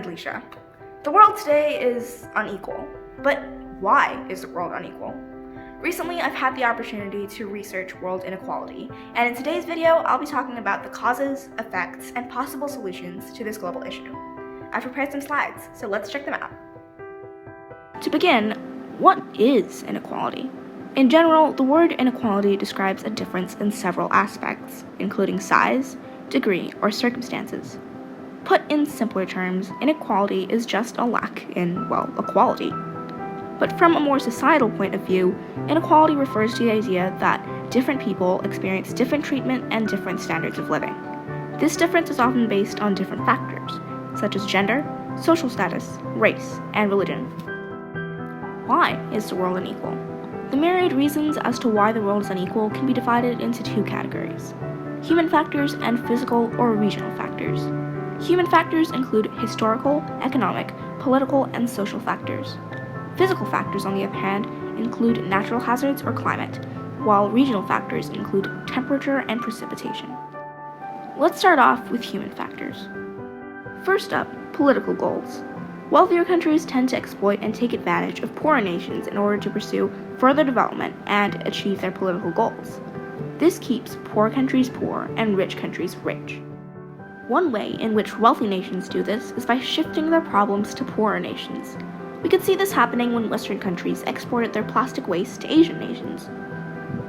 Aedlycia. The world today is unequal. But why is the world unequal? Recently, I've had the opportunity to research world inequality, and in today's video, I'll be talking about the causes, effects, and possible solutions to this global issue. I've prepared some slides, so let's check them out. To begin, what is inequality? In general, the word inequality describes a difference in several aspects, including size, degree, or circumstances. Put in simpler terms, inequality is just a lack in, equality. But from a more societal point of view, inequality refers to the idea that different people experience different treatment and different standards of living. This difference is often based on different factors, such as gender, social status, race, and religion. Why is the world unequal? The myriad reasons as to why the world is unequal can be divided into two categories: human factors and physical or regional factors. Human factors include historical, economic, political, and social factors. Physical factors, on the other hand, include natural hazards or climate, while regional factors include temperature and precipitation. Let's start off with human factors. First up, political goals. Wealthier countries tend to exploit and take advantage of poorer nations in order to pursue further development and achieve their political goals. This keeps poor countries poor and rich countries rich. One way in which wealthy nations do this is by shifting their problems to poorer nations. We could see this happening when Western countries exported their plastic waste to Asian nations.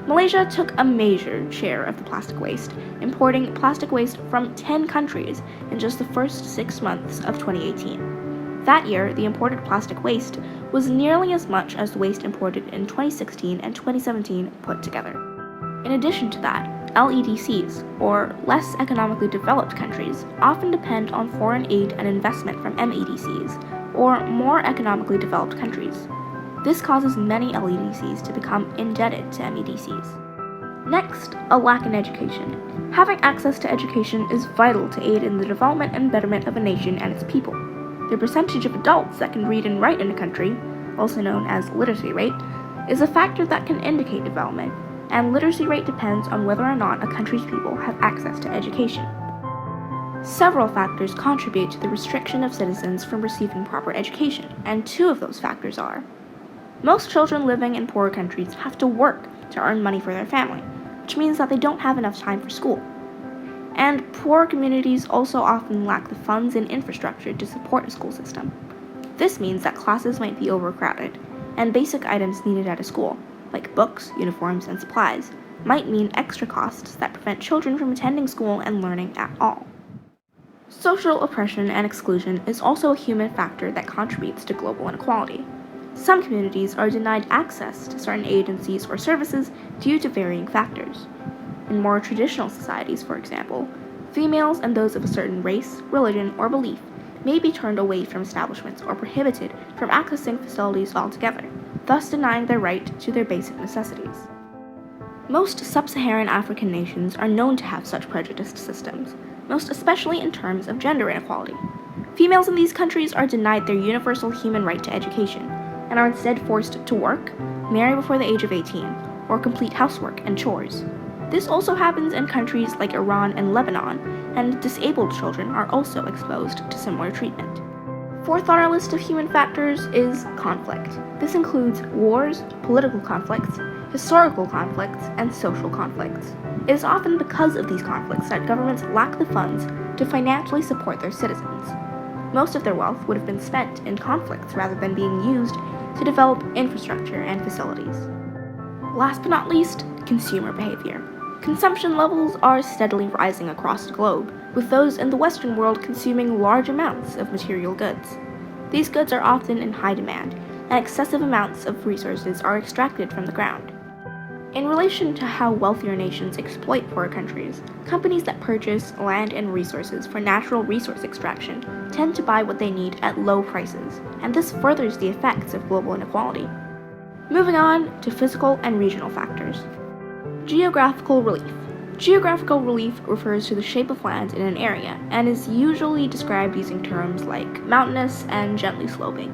Malaysia took a major share of the plastic waste, importing plastic waste from 10 countries in just the first 6 months of 2018. That year, the imported plastic waste was nearly as much as the waste imported in 2016 and 2017 put together. In addition to that, LEDCs, or less economically developed countries, often depend on foreign aid and investment from MEDCs, or more economically developed countries. This causes many LEDCs to become indebted to MEDCs. Next, a lack in education. Having access to education is vital to aid in the development and betterment of a nation and its people. The percentage of adults that can read and write in a country, also known as literacy rate, is a factor that can indicate development, and literacy rate depends on whether or not a country's people have access to education. Several factors contribute to the restriction of citizens from receiving proper education, and two of those factors are: most children living in poorer countries have to work to earn money for their family, which means that they don't have enough time for school. And poor communities also often lack the funds and infrastructure to support a school system. This means that classes might be overcrowded, and basic items needed at a school, like books, uniforms, and supplies, might mean extra costs that prevent children from attending school and learning at all. Social oppression and exclusion is also a human factor that contributes to global inequality. Some communities are denied access to certain agencies or services due to varying factors. In more traditional societies, for example, females and those of a certain race, religion, or belief may be turned away from establishments or prohibited from accessing facilities altogether, thus denying their right to their basic necessities. Most sub-Saharan African nations are known to have such prejudiced systems, most especially in terms of gender inequality. Females in these countries are denied their universal human right to education, and are instead forced to work, marry before the age of 18, or complete housework and chores. This also happens in countries like Iran and Lebanon, and disabled children are also exposed to similar treatment. Fourth on our list of human factors is conflict. This includes wars, political conflicts, historical conflicts, and social conflicts. It is often because of these conflicts that governments lack the funds to financially support their citizens. Most of their wealth would have been spent in conflicts rather than being used to develop infrastructure and facilities. Last but not least, consumer behavior. Consumption levels are steadily rising across the globe, with those in the Western world consuming large amounts of material goods. These goods are often in high demand, and excessive amounts of resources are extracted from the ground. In relation to how wealthier nations exploit poorer countries, companies that purchase land and resources for natural resource extraction tend to buy what they need at low prices, and this furthers the effects of global inequality. Moving on to physical and regional factors. Geographical relief. Geographical relief refers to the shape of land in an area, and is usually described using terms like mountainous and gently sloping.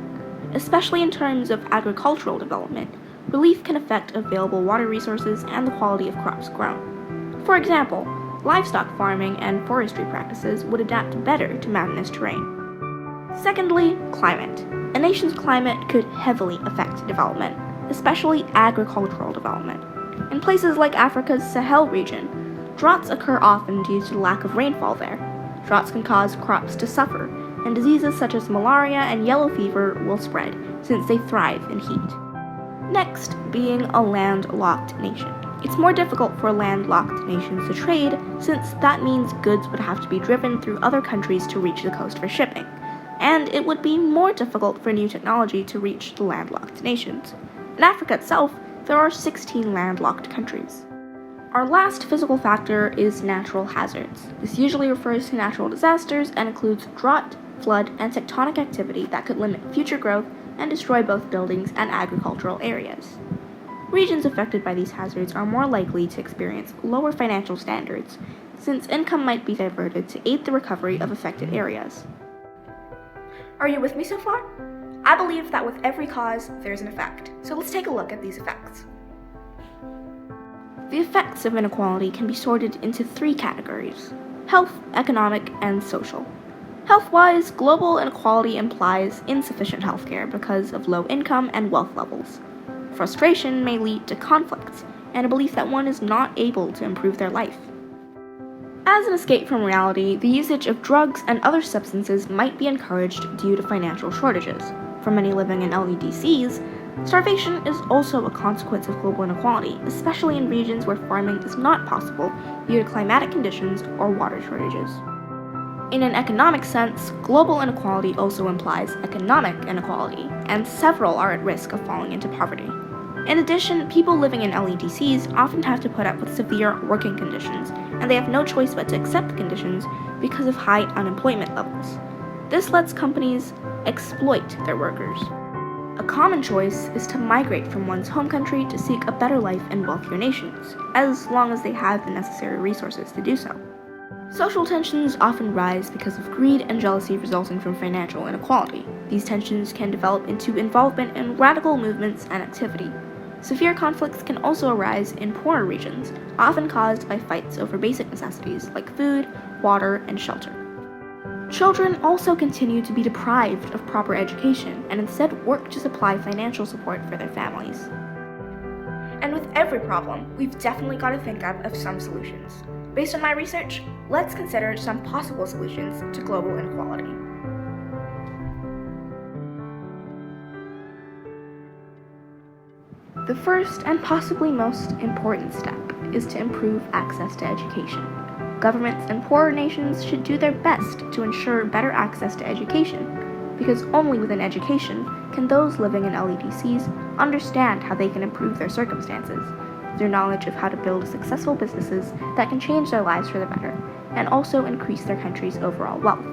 Especially in terms of agricultural development, relief can affect available water resources and the quality of crops grown. For example, livestock farming and forestry practices would adapt better to mountainous terrain. Secondly, climate. A nation's climate could heavily affect development, especially agricultural development. In places like Africa's Sahel region, droughts occur often due to the lack of rainfall there. Droughts can cause crops to suffer, and diseases such as malaria and yellow fever will spread, since they thrive in heat. Next, being a landlocked nation. It's more difficult for landlocked nations to trade, since that means goods would have to be driven through other countries to reach the coast for shipping, and it would be more difficult for new technology to reach the landlocked nations. In Africa itself, there are 16 landlocked countries. Our last physical factor is natural hazards. This usually refers to natural disasters and includes drought, flood, and tectonic activity that could limit future growth and destroy both buildings and agricultural areas. Regions affected by these hazards are more likely to experience lower financial standards, since income might be diverted to aid the recovery of affected areas. Are you with me so far? I believe that with every cause, there's an effect. So let's take a look at these effects. The effects of inequality can be sorted into 3 categories: health, economic, and social. Health-wise, global inequality implies insufficient healthcare because of low income and wealth levels. Frustration may lead to conflicts and a belief that one is not able to improve their life. As an escape from reality, the usage of drugs and other substances might be encouraged due to financial shortages. For many living in LEDCs, starvation is also a consequence of global inequality, especially in regions where farming is not possible due to climatic conditions or water shortages. In an economic sense, global inequality also implies economic inequality, and several are at risk of falling into poverty. In addition, people living in LEDCs often have to put up with severe working conditions, and they have no choice but to accept the conditions because of high unemployment levels. This lets companies exploit their workers. A common choice is to migrate from one's home country to seek a better life in wealthier nations, as long as they have the necessary resources to do so. Social tensions often rise because of greed and jealousy resulting from financial inequality. These tensions can develop into involvement in radical movements and activity. Severe conflicts can also arise in poorer regions, often caused by fights over basic necessities like food, water, and shelter. Children also continue to be deprived of proper education and instead work to supply financial support for their families. And with every problem, we've definitely got to think of some solutions. Based on my research, let's consider some possible solutions to global inequality. The first and possibly most important step is to improve access to education. Governments in poorer nations should do their best to ensure better access to education, because only with an education can those living in LEDCs understand how they can improve their circumstances, their knowledge of how to build successful businesses that can change their lives for the better, and also increase their country's overall wealth.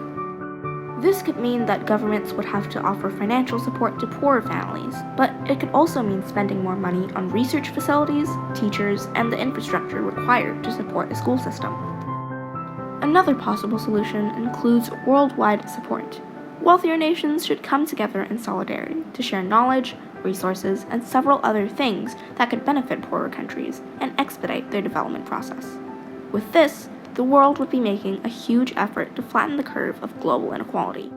This could mean that governments would have to offer financial support to poorer families, but it could also mean spending more money on research facilities, teachers, and the infrastructure required to support a school system. Another possible solution includes worldwide support. Wealthier nations should come together in solidarity to share knowledge, resources, and several other things that could benefit poorer countries and expedite their development process. With this, the world would be making a huge effort to flatten the curve of global inequality.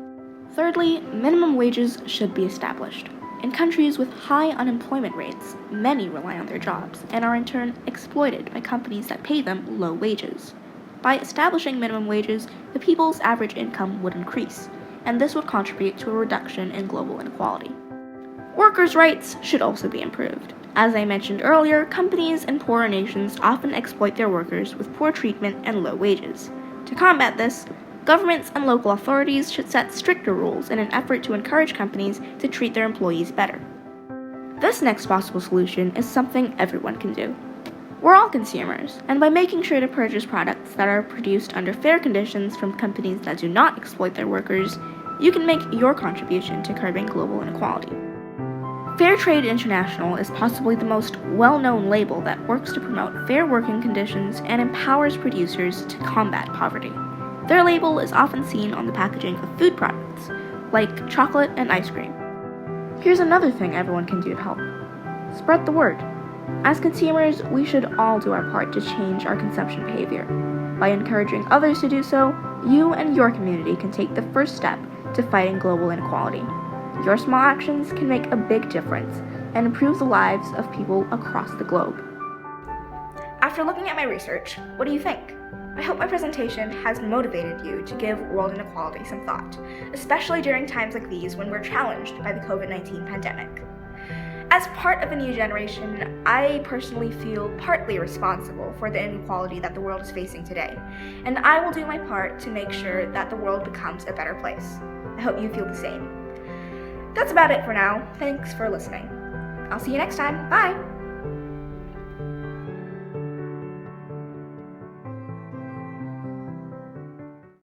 Thirdly, minimum wages should be established. In countries with high unemployment rates, many rely on their jobs and are in turn exploited by companies that pay them low wages. By establishing minimum wages, the people's average income would increase, and this would contribute to a reduction in global inequality. Workers' rights should also be improved. As I mentioned earlier, companies in poorer nations often exploit their workers with poor treatment and low wages. To combat this, governments and local authorities should set stricter rules in an effort to encourage companies to treat their employees better. This next possible solution is something everyone can do. We're all consumers, and by making sure to purchase products that are produced under fair conditions from companies that do not exploit their workers, you can make your contribution to curbing global inequality. Fair Trade International is possibly the most well-known label that works to promote fair working conditions and empowers producers to combat poverty. Their label is often seen on the packaging of food products, like chocolate and ice cream. Here's another thing everyone can do to help. Spread the word. As consumers, we should all do our part to change our consumption behavior. By encouraging others to do so, you and your community can take the first step to fighting global inequality. Your small actions can make a big difference and improve the lives of people across the globe. After looking at my research, what do you think? I hope my presentation has motivated you to give world inequality some thought, especially during times like these when we're challenged by the COVID-19 pandemic. As part of a new generation, I personally feel partly responsible for the inequality that the world is facing today, and I will do my part to make sure that the world becomes a better place. I hope you feel the same. That's about it for now. Thanks for listening. I'll see you next time. Bye!